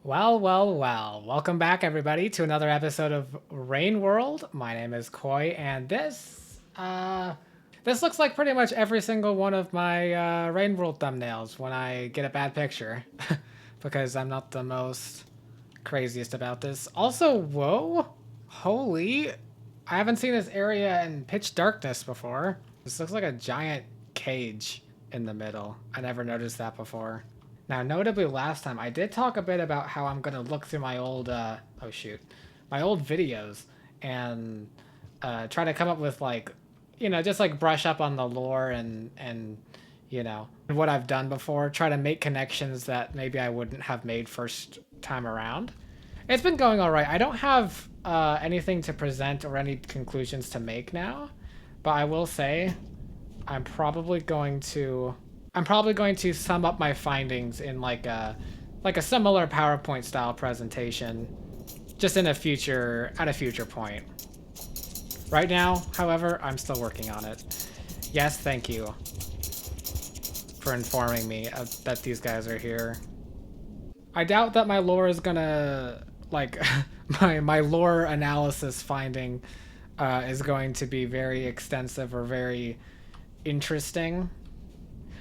Well. Welcome back, everybody, to another episode of Rain World. My name is Koi, and this looks like pretty much every single one of my Rain World thumbnails when I get a bad picture, because I'm not the most craziest about this. Also, whoa, holy, I haven't seen this area in pitch darkness before. This looks like a giant cage in the middle. I never noticed that before. Now, notably, last time I did talk a bit about how I'm gonna look through my old my old videos and try to come up with like, just like brush up on the lore and what I've done before. Try to make connections that maybe I wouldn't have made first time around. It's been going all right. I don't have anything to present or any conclusions to make now, but I will say I'm probably going to sum up my findings in like a similar PowerPoint style presentation, just at a future point. Right now, however, I'm still working on it. Yes, thank you for informing me that these guys are here. I doubt that my lore is gonna like my lore analysis finding is going to be very extensive or very interesting.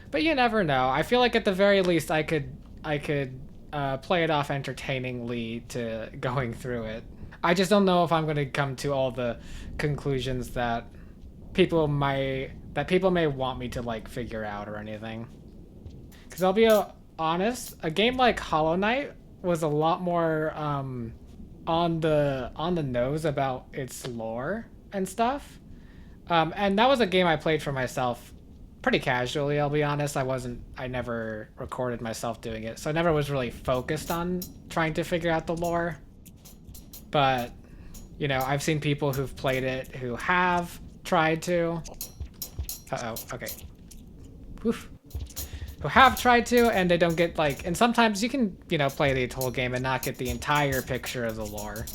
But you never know. I feel like at the very least I could play it off entertainingly to going through it. I just don't know if I'm going to come to all the conclusions that people may want me to like figure out or anything. Because I'll be honest, a game like Hollow Knight was a lot more on the nose about its lore and stuff. And that was a game I played for myself pretty casually, I'll be honest. I never recorded myself doing it, so I never was really focused on trying to figure out the lore. But, I've seen people who've played it who have tried to. Okay. Oof. Who have tried to, and they don't get, like, and sometimes you can, play the whole game and not get the entire picture of the lore,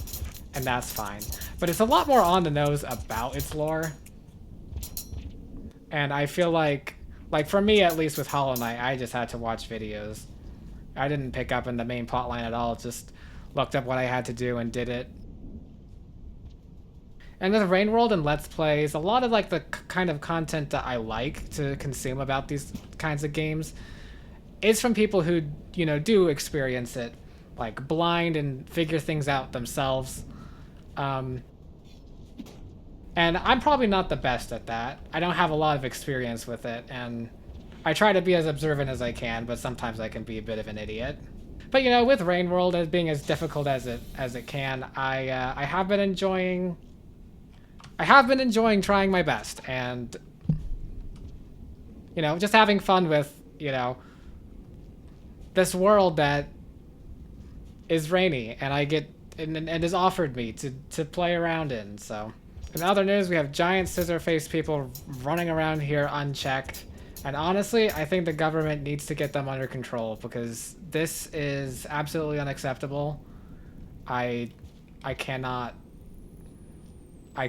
and that's fine. But it's a lot more on the nose about its lore. And I feel like for me at least with Hollow Knight, I just had to watch videos. I didn't pick up in the main plotline at all, just looked up what I had to do and did it. And with Rain World and Let's Plays, a lot of like the kind of content that I like to consume about these kinds of games is from people who, do experience it, like blind and figure things out themselves. And I'm probably not the best at that. I don't have a lot of experience with it, and I try to be as observant as I can, but sometimes I can be a bit of an idiot. But with Rain World as being as difficult as it can, I have been enjoying trying my best, and just having fun with this world that is rainy, and I get and is offered me to play around in. So. In other news, we have giant scissor-faced people running around here unchecked. And honestly, I think the government needs to get them under control because this is absolutely unacceptable. I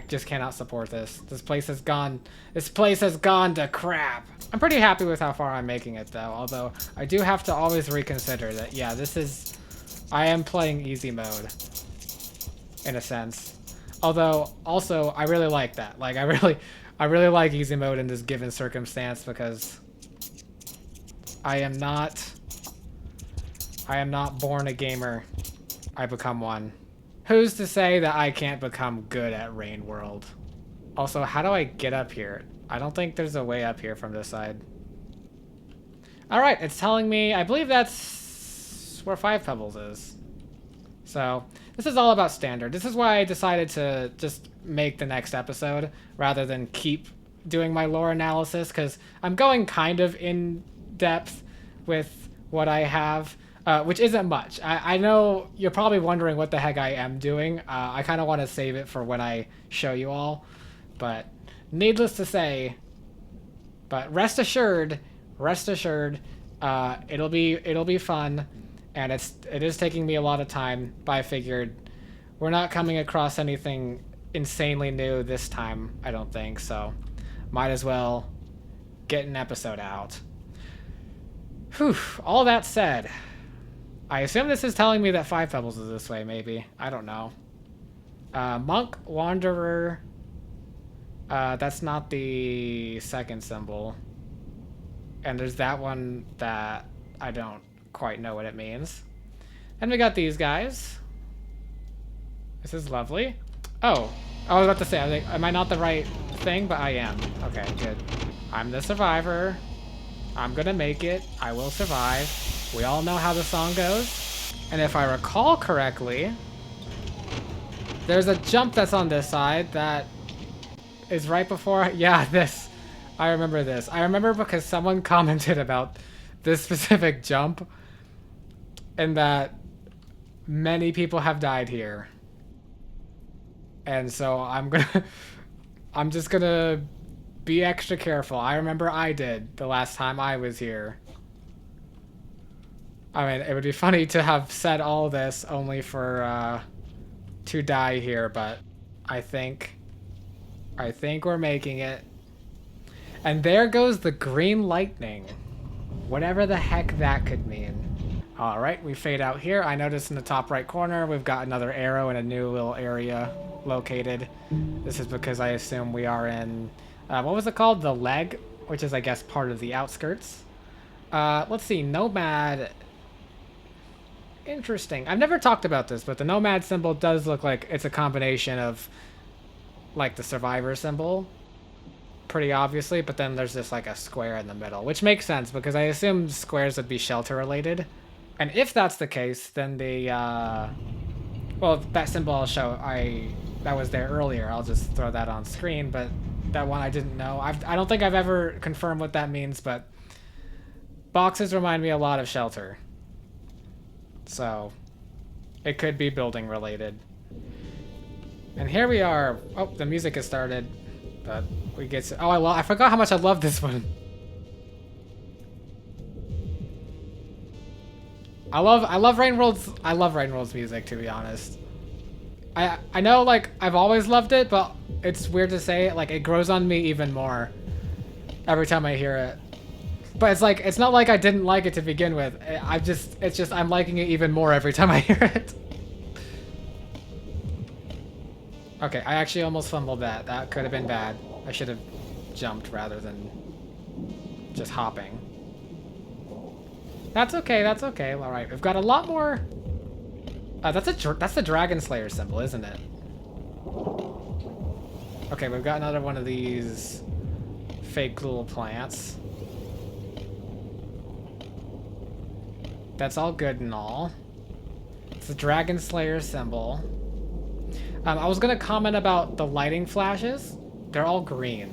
just cannot support this. This place has gone to crap. I'm pretty happy with how far I'm making it though, although I do have to always reconsider that, yeah, I am playing easy mode in a sense. Although, also, I really like that. Like, I really like easy mode in this given circumstance because I am not born a gamer. I become one. Who's to say that I can't become good at Rain World? Also, how do I get up here? I don't think there's a way up here from this side. Alright, it's telling me, I believe that's where 5 Pebbles is. So, this is all about standard. This is why I decided to just make the next episode rather than keep doing my lore analysis, because I'm going kind of in depth with what I have, which isn't much. I know you're probably wondering what the heck I am doing. I kind of want to save it for when I show you all, but needless to say, but rest assured, it'll be fun. And it is taking me a lot of time, but I figured we're not coming across anything insanely new this time, I don't think, so might as well get an episode out. Whew, all that said, I assume this is telling me that 5 Pebbles is this way, maybe. I don't know. Monk, Wanderer. That's not the second symbol. And there's that one that I don't quite know what it means. And we got these guys. This is lovely. Oh, I was about to say, I was like, am I not the right thing? But I am. Okay, good. I'm the survivor. I'm gonna make it. I will survive. We all know how the song goes. And if I recall correctly, there's a jump that's on this side that is right before. Yeah, this. I remember this. I remember because someone commented about this specific jump and that many people have died here. And so I'm just gonna be extra careful. I remember I did the last time I was here. I mean, it would be funny to have said all this only for to die here, but I think we're making it. And there goes the green lightning. Whatever the heck that could mean. All right, we fade out here. I noticed in the top right corner, we've got another arrow in a new little area located. This is because I assume we are in, what was it called? The leg, which is, I guess, part of the outskirts. Let's see, Nomad. Interesting. I've never talked about this, but the Nomad symbol does look like it's a combination of, like, the Survivor symbol, pretty obviously, but then there's just, like, a square in the middle, which makes sense, because I assume squares would be shelter-related. And if that's the case, then the, well, that symbol I'll show, that was there earlier. I'll just throw that on screen, but that one I didn't know. I don't think I've ever confirmed what that means, but boxes remind me a lot of shelter. So, it could be building related. And here we are. Oh, the music has started, but we get to, oh, I forgot how much I love this one. I love Rainworld's music, to be honest. I know, like, I've always loved it, but it's weird to say, like, it grows on me even more every time I hear it. But it's like, it's not like I didn't like it to begin with. It's just I'm liking it even more every time I hear it. Okay, I actually almost fumbled that. That could have been bad. I should have jumped rather than just hopping. That's okay, that's okay. All right, we've got a lot more. That's the Dragon Slayer symbol, isn't it? Okay, we've got another one of these fake little plants. That's all good and all. It's the Dragon Slayer symbol. I was gonna comment about the lighting flashes. They're all green.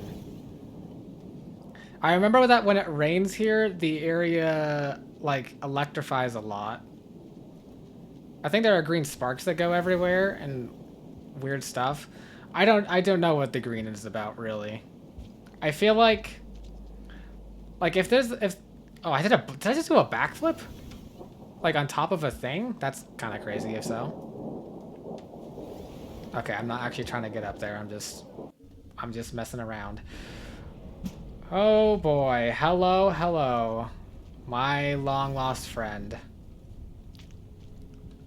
I remember that when it rains here, the area, like, electrifies a lot. I think there are green sparks that go everywhere and weird stuff. I don't know what the green is about, really. I feel like if oh, did I just do a backflip? Like on top of a thing? That's kind of crazy if so. Okay, I'm not actually trying to get up there. I'm just messing around. Oh boy. Hello, hello. My long lost friend.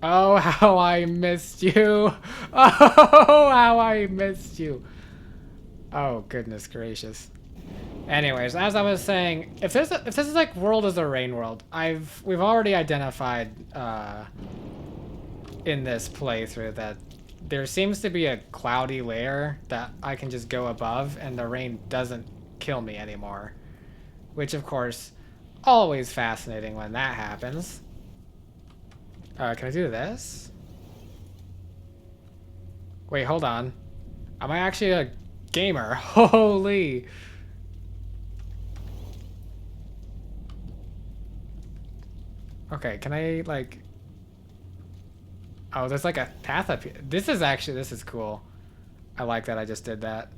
Oh, how I missed you. Oh, how I missed you. Oh, goodness gracious. Anyways, as I was saying, if this is like World as a Rain World, we've already identified in this playthrough that there seems to be a cloudy layer that I can just go above and the rain doesn't kill me anymore. Which of course, always fascinating when that happens. Can I do this? Wait, hold on. Am I actually a gamer? Holy! Okay, can I, like... Oh, there's like a path up here. This is cool. I like that I just did that.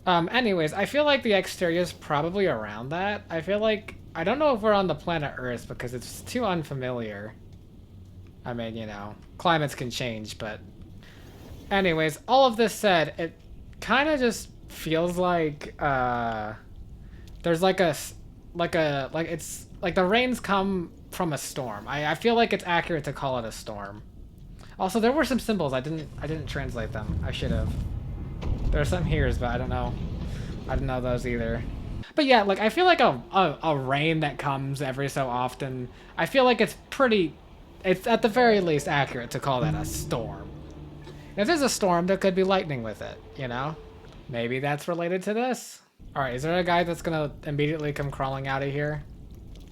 Anyways, I feel like the exterior is probably around that. I feel like... I don't know if we're on the planet Earth because it's too unfamiliar. I mean, you know, climates can change, but... Anyways, all of this said, it kind of just feels like, there's like it's... Like the rains come from a storm. I feel like it's accurate to call it a storm. Also, there were some symbols. I didn't translate them. I should have. There are some here's, but I don't know. I didn't know those either. But yeah, like I feel like a rain that comes every so often. I feel like it's at the very least accurate to call that a storm. If there's a storm, there could be lightning with it, you know? Maybe that's related to this. All right, is there a guy that's gonna immediately come crawling out of here?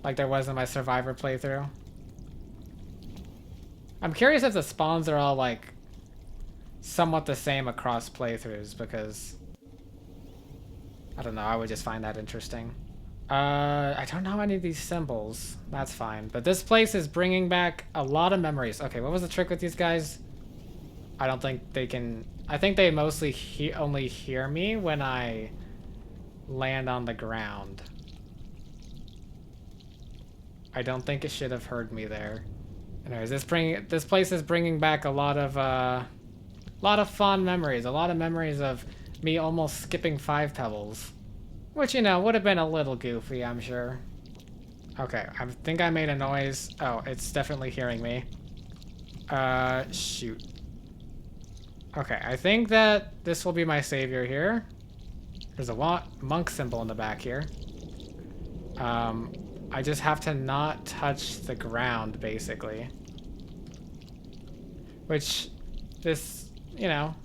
Like there was in my Survivor playthrough? I'm curious if the spawns are all like somewhat the same across playthroughs because I don't know, I would just find that interesting. I don't know any of these symbols. That's fine. But this place is bringing back a lot of memories. Okay, what was the trick with these guys? I don't think they can... I think they mostly only hear me when I land on the ground. I don't think it should have heard me there. Anyways, this place is bringing back a lot of fond memories. A lot of memories of me almost skipping 5 pebbles. Which, you know, would have been a little goofy, I'm sure. Okay, I think I made a noise. Oh, it's definitely hearing me. Shoot. Okay, I think that this will be my savior here. There's a monk symbol in the back here. I just have to not touch the ground, basically. Which, this, you know,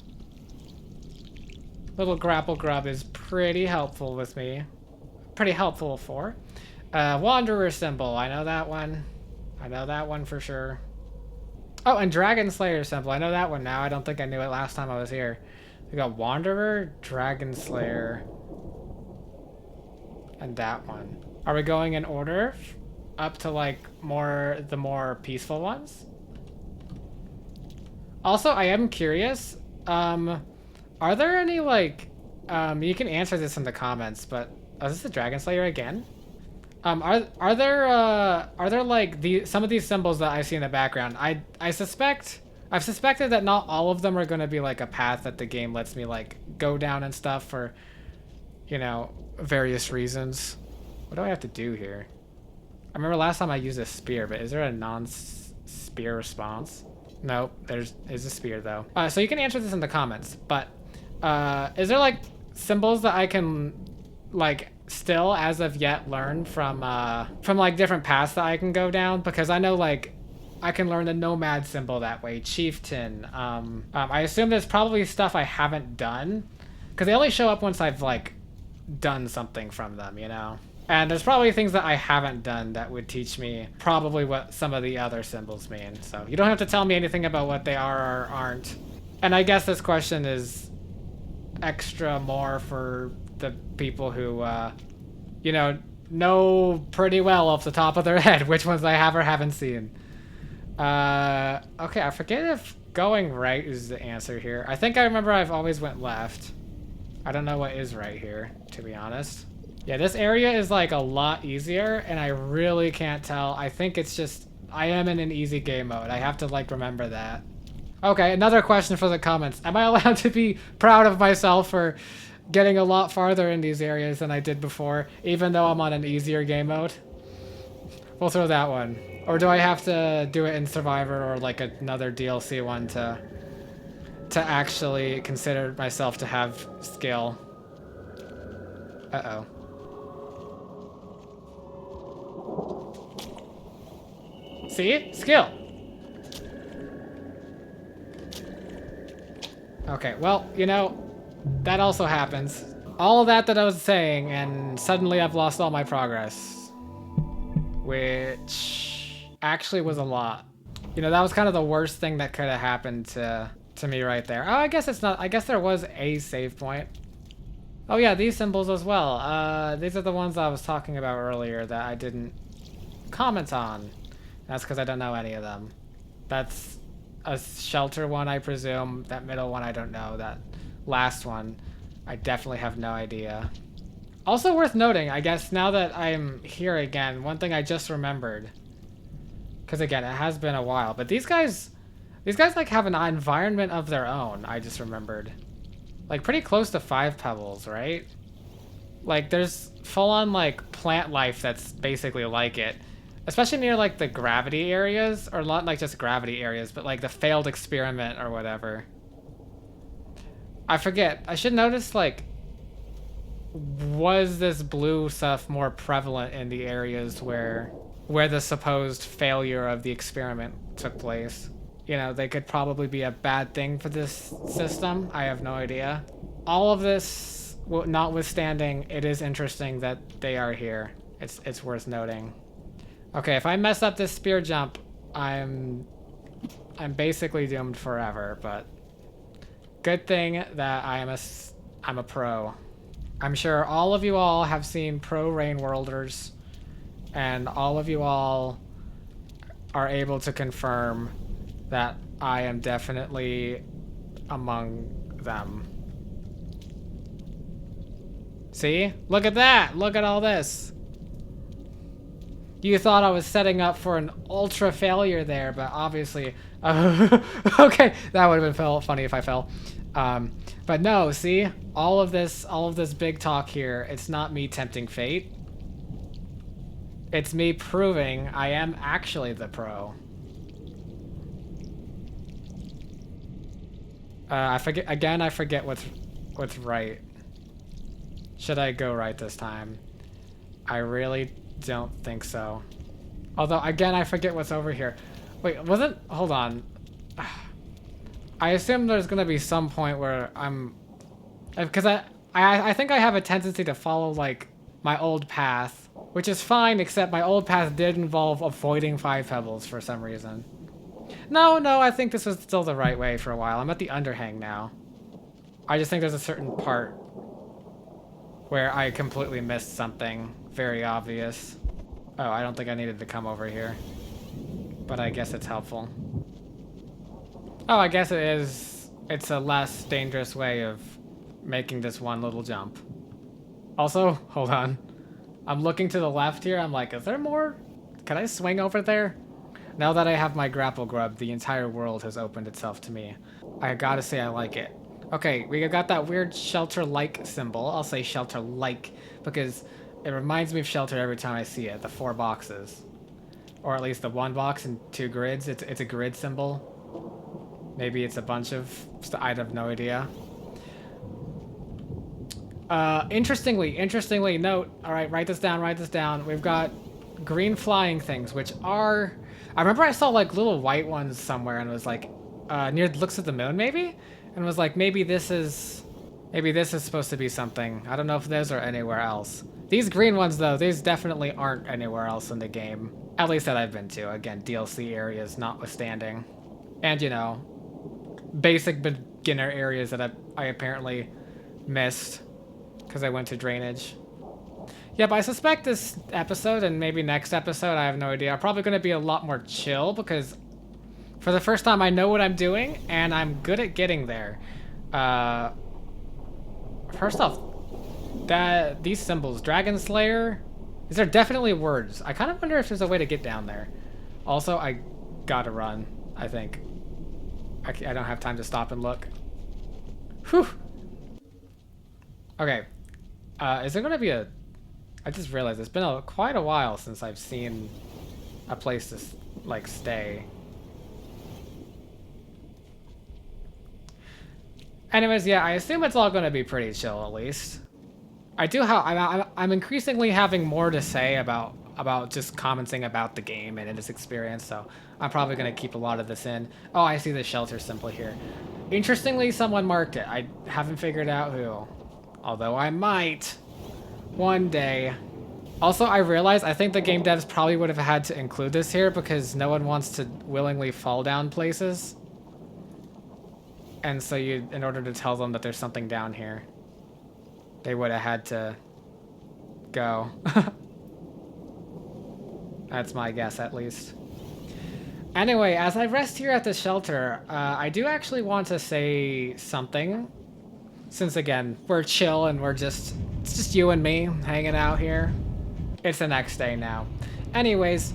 little grapple grub is pretty helpful with me. Pretty helpful for. Wanderer symbol, I know that one. I know that one for sure. Oh, and Dragon Slayer symbol, I know that one now. I don't think I knew it last time I was here. We got Wanderer, Dragon Slayer, and that one. Are we going in order up to like the more peaceful ones? Also, I am curious. Are there any like you can answer this in the comments, but is this the Dragon Slayer again? Are there like some of these symbols that I see in the background? I've suspected that not all of them are going to be like a path that the game lets me like go down and stuff for, you know, various reasons. What do I have to do here? I remember last time I used a spear, but is there a non-spear response? Nope, is a spear though. So you can answer this in the comments, but is there like symbols that I can like still as of yet learn from like different paths that I can go down? Because I know like I can learn the nomad symbol that way, chieftain. I assume there's probably stuff I haven't done because they only show up once I've like done something from them, you know? And there's probably things that I haven't done that would teach me probably what some of the other symbols mean. So you don't have to tell me anything about what they are or aren't. And I guess this question is extra more for the people who, you know pretty well off the top of their head which ones I have or haven't seen. Okay, I forget if going right is the answer here. I think I remember I've always went left. I don't know what is right here, to be honest. Yeah, this area is like a lot easier, and I really can't tell. I think it's just, I am in an easy game mode. I have to like remember that. Okay, another question for the comments. Am I allowed to be proud of myself for getting a lot farther in these areas than I did before, even though I'm on an easier game mode? We'll throw that one. Or do I have to do it in Survivor or like another DLC one to actually consider myself to have skill? Uh-oh. See? Skill. Okay, well, you know, that also happens. All of that I was saying, and suddenly I've lost all my progress. Which actually was a lot. You know, that was kind of the worst thing that could have happened to me right there. Oh, I guess it's not. I guess there was a save point. Oh yeah, these symbols as well. These are the ones I was talking about earlier that I didn't comment on. That's because I don't know any of them. That's a shelter one, I presume. That middle one, I don't know. That last one, I definitely have no idea. Also worth noting, I guess, now that I'm here again, one thing I just remembered. Because again, it has been a while, but these guys like have an environment of their own, I just remembered. Like pretty close to 5 pebbles, right? Like there's full on like plant life that's basically like it. Especially near like the gravity areas, or not like just gravity areas, but like the failed experiment or whatever. I forget. I should notice, like, was this blue stuff more prevalent in the areas where the supposed failure of the experiment took place? You know, they could probably be a bad thing for this system. I have no idea. All of this notwithstanding, it is interesting that they are here. It's worth noting. Okay, if I mess up this spear jump, I'm basically doomed forever, but good thing that I'm a pro. I'm sure all of you all have seen pro Rain Worlders, and all of you all are able to confirm that I am definitely among them. See? Look at that! Look at all this! You thought I was setting up for an ultra failure there, but obviously... okay, that would have been funny if I fell. But no, see? All of this big talk here, it's not me tempting fate. It's me proving I am actually the pro. I forget what's right. Should I go right this time? I really don't think so. Although, again, I forget what's over here. Wait, hold on. I assume there's gonna be some point where because I think I have a tendency to follow, like, my old path, which is fine, except my old path did involve avoiding 5 pebbles for some reason. No, I think this was still the right way for a while. I'm at the underhang now. I just think there's a certain part where I completely missed something very obvious. Oh, I don't think I needed to come over here. But I guess it's helpful. Oh, I guess it is. It's a less dangerous way of making this one little jump. Also, hold on. I'm looking to the left here. I'm like, is there more? Can I swing over there? Now that I have my grapple grub, the entire world has opened itself to me. I gotta say I like it. Okay, we got that weird shelter-like symbol. I'll say shelter-like because it reminds me of shelter every time I see it. The 4 boxes. Or at least the 1 box and 2 grids. It's a grid symbol. Maybe it's a bunch of... I have no idea. Interestingly, note... Alright, write this down. We've got green flying things, which are... I remember I saw, like, little white ones somewhere and it was like... near the looks of the moon, maybe? And was like, maybe this is supposed to be something. I don't know if those are anywhere else. These green ones, though, these definitely aren't anywhere else in the game. At least that I've been to. Again, DLC areas notwithstanding. And, you know, basic beginner areas that I apparently missed because I went to drainage. Yeah, but I suspect this episode and maybe next episode, I have no idea, are probably going to be a lot more chill because for the first time I know what I'm doing and I'm good at getting there. First off, these symbols, Dragon Slayer, these are definitely words. I kind of wonder if there's a way to get down there. Also, I gotta run, I think. I don't have time to stop and look. Whew. Okay. Is there gonna be a... I just realized it's been quite a while since I've seen a place to, like, stay. Anyways, yeah, I assume it's all gonna be pretty chill, at least. I'm increasingly having more to say about just commenting about the game and its experience, so I'm probably gonna keep a lot of this in. Oh, I see the shelter symbol here. Interestingly, someone marked it. I haven't figured out who. Although I might. One day. Also, I realized I think the game devs probably would have had to include this here because no one wants to willingly fall down places. And so in order to tell them that there's something down here, they would have had to go. That's my guess, at least. Anyway, as I rest here at the shelter, I do actually want to say something. Since, again, we're chill and it's just you and me hanging out here. It's the next day now. Anyways,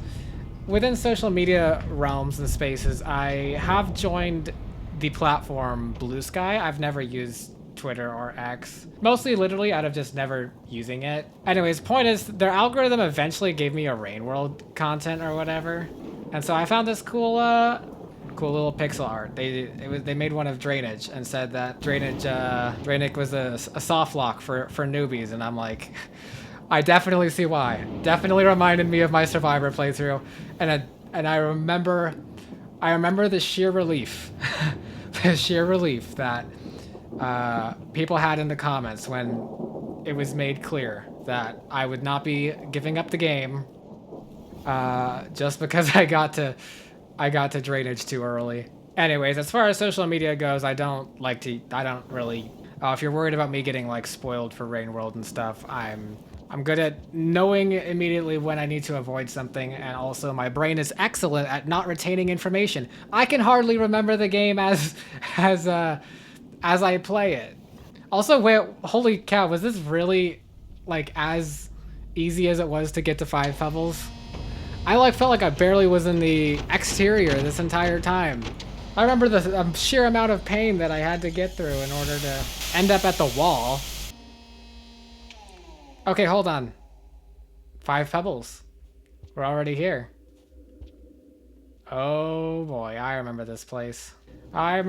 within social media realms and spaces, I have joined the platform Blue Sky. I've never used Twitter or X. Mostly literally out of just never using it. Anyways, point is, their algorithm eventually gave me a Rain World content or whatever. And so I found this cool little pixel art. They made one of drainage and said that drainage was a soft lock for newbies, and I'm like, I definitely see why. Definitely reminded me of my Survivor playthrough, and I remember the sheer relief, the sheer relief that people had in the comments when it was made clear that I would not be giving up the game just because I got to drainage too early. Anyways, as far as social media goes, I don't really. If you're worried about me getting like spoiled for Rain World and stuff, I'm good at knowing immediately when I need to avoid something, and also my brain is excellent at not retaining information. I can hardly remember the game as I play it. Also, wait, holy cow, was this really like as easy as it was to get to 5 Pebbles? I felt like I barely was in the exterior this entire time. I remember the sheer amount of pain that I had to get through in order to end up at the wall. Okay, hold on. 5 Pebbles. We're already here. Oh boy, I remember this place. I'll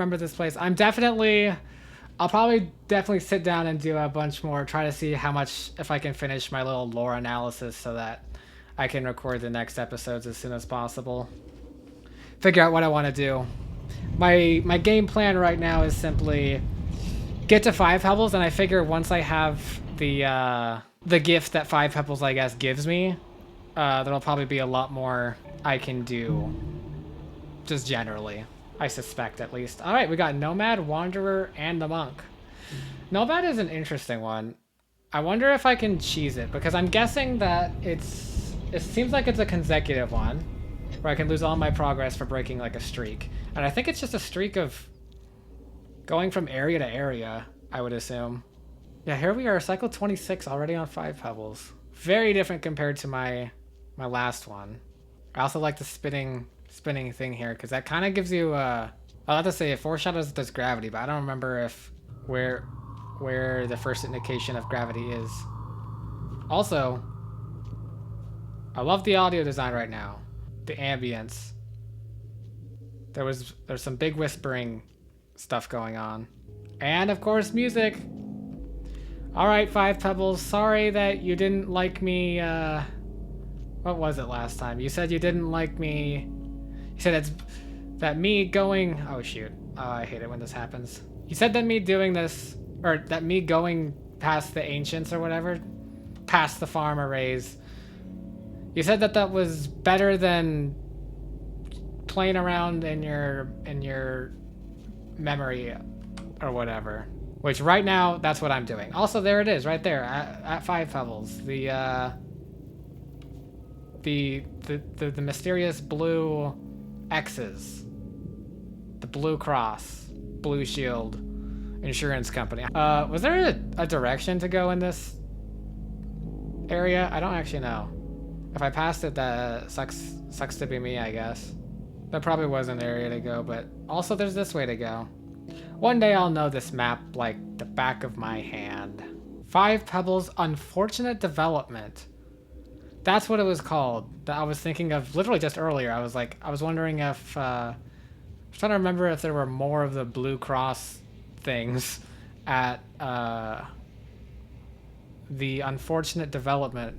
probably definitely sit down and do a bunch more, try to see how much, if I can finish my little lore analysis so that I can record the next episodes as soon as possible. Figure out what I want to do. My game plan right now is simply get to 5 Pebbles, and I figure once I have the gift that 5 Pebbles, I guess, gives me, there'll probably be a lot more I can do, just generally. I suspect, at least. All right, we got Nomad, Wanderer, and the Monk. Nomad is an interesting one. I wonder if I can cheese it, because I'm guessing that it seems like it's a consecutive one, where I can lose all my progress for breaking like a streak. And I think it's just a streak of going from area to area, I would assume. Yeah, here we are, cycle 26, already on 5 Pebbles. Very different compared to my last one. I also like the spinning thing here, because that kind of gives you I'll have to say it foreshadows this gravity, but I don't remember if where the first indication of gravity is. Also, I love the audio design right now. The ambience. There's some big whispering stuff going on. And of course, music. All right, 5 Pebbles, sorry that you didn't like me, what was it last time? You said you didn't like me. You said it's that me going, oh shoot. Oh, I hate it when this happens. You said that me doing this, or that me going past the ancients or whatever, past the farm arrays. You said that was better than playing around in your memory or whatever. Which right now, that's what I'm doing. Also, there it is, right there, at 5 Pebbles. The mysterious blue X's. The Blue Cross, Blue Shield insurance company. Was there a direction to go in this area? I don't actually know. If I passed it, that sucks to be me, I guess. There probably was an area to go, but also there's this way to go. One day I'll know this map like the back of my hand. 5 Pebbles, Unfortunate Development. That's what it was called. That I was thinking of literally just earlier. I was wondering if, I was trying to remember if there were more of the Blue Cross things at the Unfortunate Development.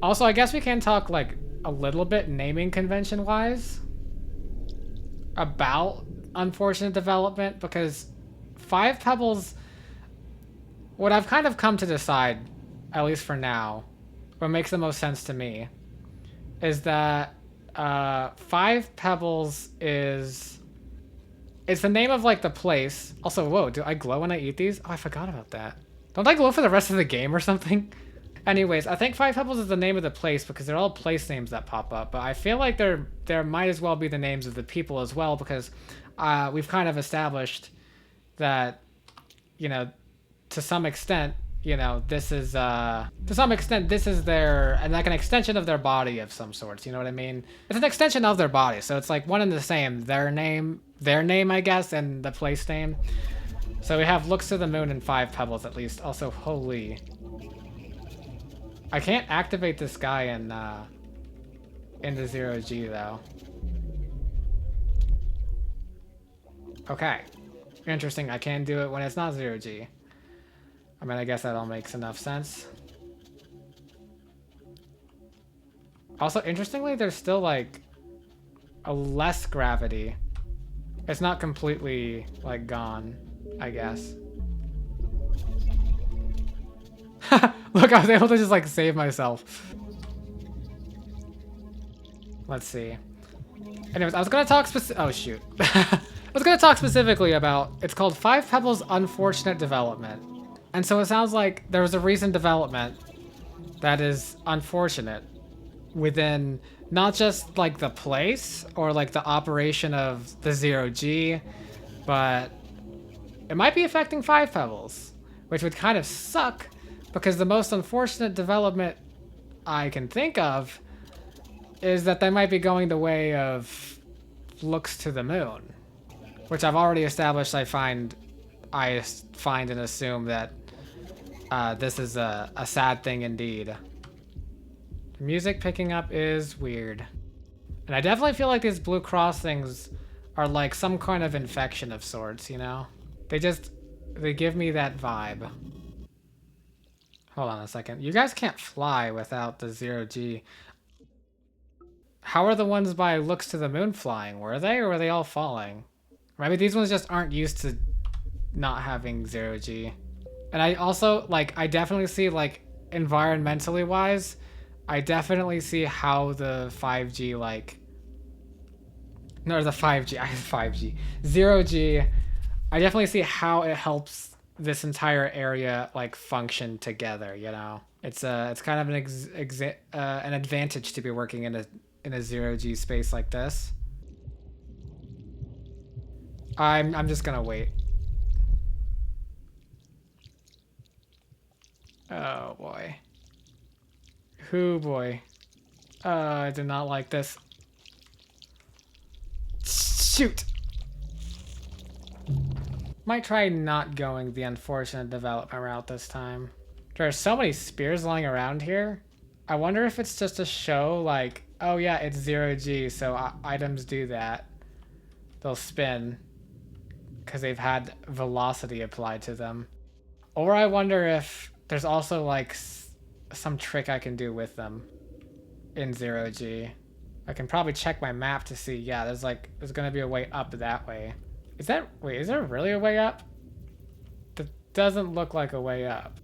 Also, I guess we can talk like a little bit naming convention wise about Unfortunate Development, because 5 Pebbles, what I've kind of come to decide, at least for now, what makes the most sense to me, is that 5 Pebbles it's the name of like the place. Also, whoa, do I glow when I eat these? Oh, I forgot about that. Don't I glow for the rest of the game or something? Anyways, I think 5 Pebbles is the name of the place because they're all place names that pop up, but I feel like there might as well be the names of the people as well, because we've kind of established that, you know, to some extent, you know, this is their, and like an extension of their body of some sorts, you know what I mean? It's an extension of their body, so it's like one and the same, their name, I guess, and the place name. So we have looks to the moon and 5 pebbles at least. Also, holy. I can't activate this guy in the 0G though. Okay. Interesting, I can do it when it's not 0G. I mean, I guess that all makes enough sense. Also, interestingly, there's still like a less gravity. It's not completely like gone, I guess. Look, I was able to just like save myself. Let's see. Anyways, I was gonna talk oh shoot. I was gonna talk specifically about, it's called 5 Pebbles Unfortunate Development. And so it sounds like there was a recent development that is unfortunate within not just like the place or like the operation of the 0G, but it might be affecting 5 Pebbles, which would kind of suck because the most unfortunate development I can think of is that they might be going the way of looks to the moon, which I've already established I find and assume that this is a sad thing indeed. The music picking up is weird. And I definitely feel like these Blue Cross things are like some kind of infection of sorts, you know? They give me that vibe. Hold on a second. You guys can't fly without the 0G. How are the ones by looks to the moon flying? Were they, or were they all falling? Maybe these ones just aren't used to not having 0G. And I also, like, I definitely see, like, environmentally wise, I definitely see how the 5G, like... No, the 5G, 5G. 0G, I definitely see how it helps this entire area, like, function together, you know? It's kind of an advantage to be working in a 0G space like this. I'm just gonna wait. Oh boy. Who boy. I did not like this. Shoot! Might try not going the unfortunate development route this time. There are so many spears lying around here. I wonder if it's just a show like, oh yeah, it's 0G, so items do that. They'll spin because they've had velocity applied to them. Or I wonder if there's also like some trick I can do with them in 0G. I can probably check my map to see, yeah, there's gonna be a way up that way. Is there really a way up? That doesn't look like a way up.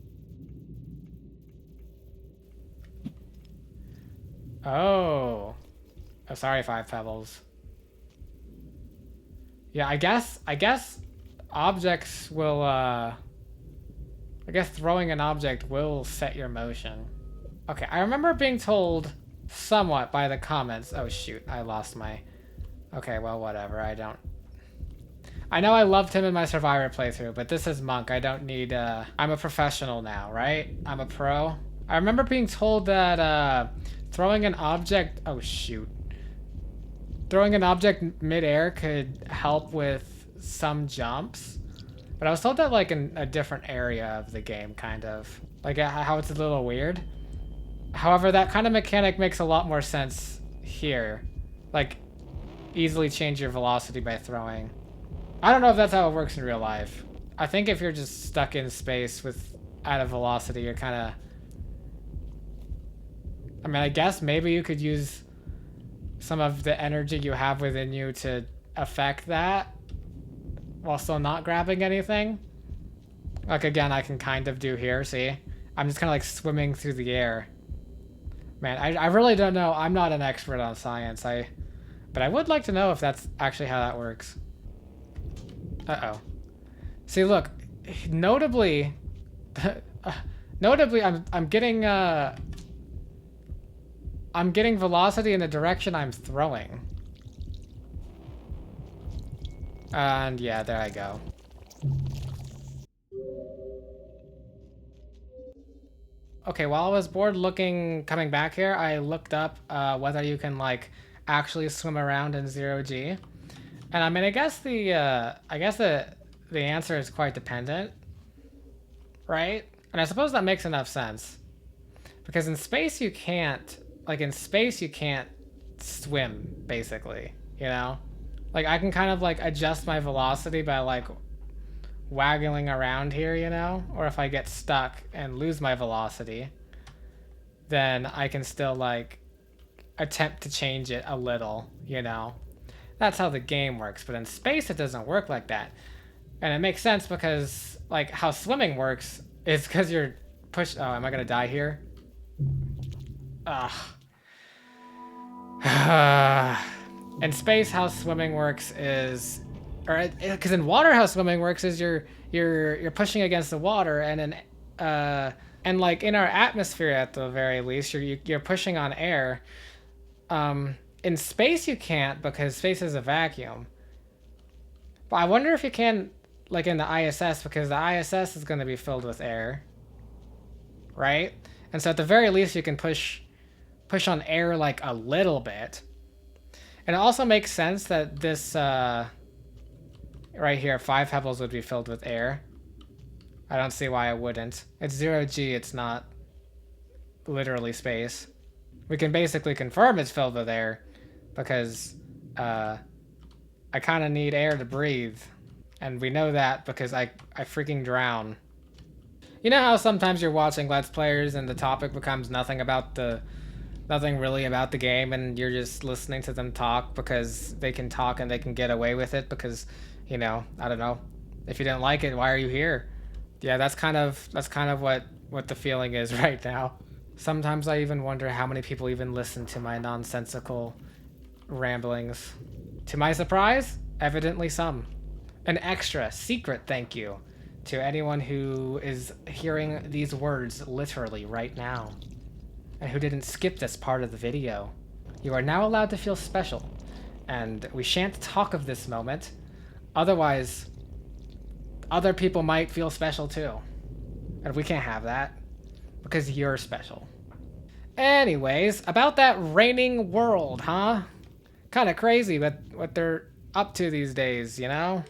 Oh, sorry, 5 Pebbles. Yeah, I guess objects will, I guess throwing an object will set your motion. Okay, I remember being told somewhat by the comments. Oh shoot, I lost my... Okay, well, whatever, I know I loved him in my Survivor playthrough, but this is Monk. I don't need, I'm a professional now, right? I'm a pro. I remember being told that, throwing an object... Oh shoot. Throwing an object mid-air could help with some jumps. But I was told that like in a different area of the game, kind of. Like how it's a little weird. However, that kind of mechanic makes a lot more sense here. Like, easily change your velocity by throwing. I don't know if that's how it works in real life. I think if you're just stuck in space at a velocity, you're kind of... I mean, I guess maybe you could use some of the energy you have within you to affect that while still not grabbing anything. Like, again, I can kind of do here, see? I'm just kind of like swimming through the air. Man, I really don't know. I'm not an expert on science. But I would like to know if that's actually how that works. Uh-oh. See, look, notably, I'm getting velocity in the direction I'm throwing. And yeah, there I go. Okay, while I was bored coming back here, I looked up whether you can like actually swim around in 0G. And I mean, I guess the the answer is quite dependent, right? And I suppose that makes enough sense. Because in space you can't, like in space you can't swim, basically, you know? Like I can kind of like adjust my velocity by like waggling around here, you know? Or if I get stuck and lose my velocity, then I can still like attempt to change it a little, you know? That's how the game works. But in space it doesn't work like that. And it makes sense because like how swimming works is because you're pushed. Oh, am I gonna die here? Ugh. In space, how swimming works is, or because in water, how swimming works is you're pushing against the water, and and like in our atmosphere at the very least, you're pushing on air. In space, you can't because space is a vacuum. But I wonder if you can, like in the ISS, because the ISS is going to be filled with air, right? And so at the very least, you can push on air like a little bit. And it also makes sense that this right here, 5 pebbles would be filled with air. I don't see why it wouldn't. It's 0G, it's not literally space. We can basically confirm it's filled with air because I kind of need air to breathe. And we know that because I freaking drown. You know how sometimes you're watching Let's Players and the topic becomes nothing really about the game, and you're just listening to them talk because they can talk and they can get away with it because, you know, I don't know. If you didn't like it, why are you here? Yeah, that's kind of what the feeling is right now. Sometimes I even wonder how many people even listen to my nonsensical ramblings. To my surprise, evidently some. An extra secret thank you to anyone who is hearing these words literally right now, and who didn't skip this part of the video. You are now allowed to feel special, and we shan't talk of this moment, otherwise other people might feel special too. And we can't have that, because you're special. Anyways, about that raining world, huh? Kind of crazy what they're up to these days, you know?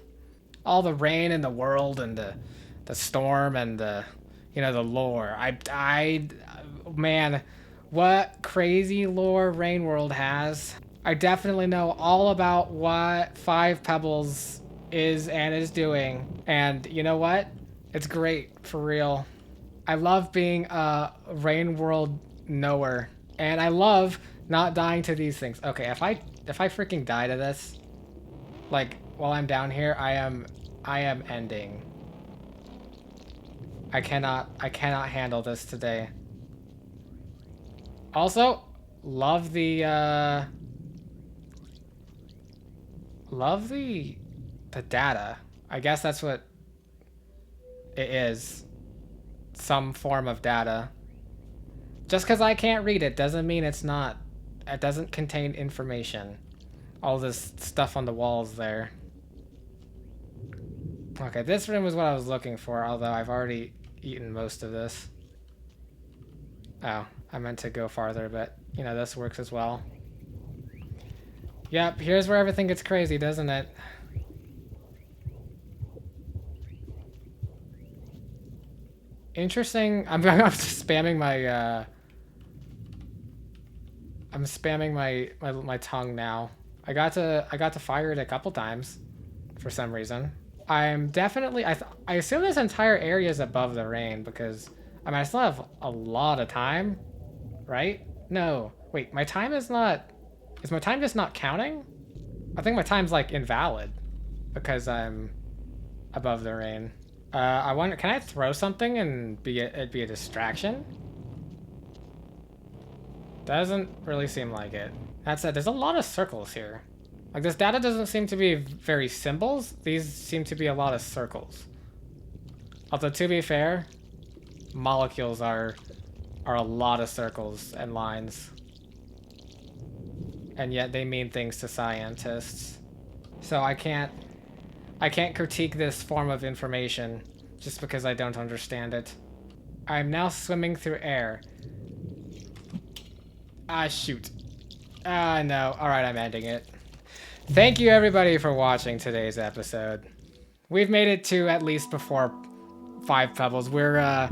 All the rain in the world and the storm and the, you know, the lore. Man, what crazy lore Rain World has. I definitely know all about what 5 Pebbles is and is doing. And you know what? It's great, for real. I love being a Rain World knower. And I love not dying to these things. Okay, if I freaking die to this, like while I'm down here, I am ending. I cannot handle this today. Also, love the data. I guess that's what it is. Some form of data. Just because I can't read it doesn't mean it doesn't contain information. All this stuff on the walls there. Okay, this room is what I was looking for, although I've already eaten most of this. Oh, I meant to go farther, but, you know, this works as well. Yep, here's where everything gets crazy, doesn't it? Interesting. I'm just spamming my, I'm spamming my tongue now. I got to fire it a couple times for some reason. I'm definitely, I assume this entire area is above the rain because, I mean, I still have a lot of time, right? No, wait, my time is my time just not counting? I think my time's like invalid because I'm above the rain. I wonder, can I throw something and it'd be a distraction? Doesn't really seem like it. That said, there's a lot of circles here. Like, this data doesn't seem to be very symbols. These seem to be a lot of circles. Although, to be fair, molecules are a lot of circles and lines. And yet they mean things to scientists. So I can't critique this form of information just because I don't understand it. I'm now swimming through air. Ah, shoot. Ah, no. Alright, I'm ending it. Thank you everybody for watching today's episode. We've made it to at least before 5 pebbles. We're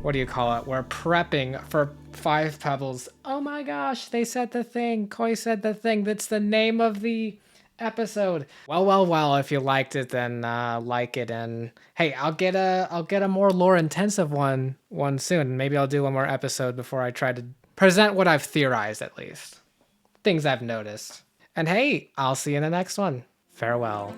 what do you call it? We're prepping for 5 pebbles. Oh my gosh, they said the thing. Koi said the thing. That's the name of the episode. Well. If you liked it, then like it, and hey, I'll get a more lore intensive one soon. Maybe I'll do one more episode before I try to present what I've theorized, at least things I've noticed. And hey, I'll see you in the next one. Farewell.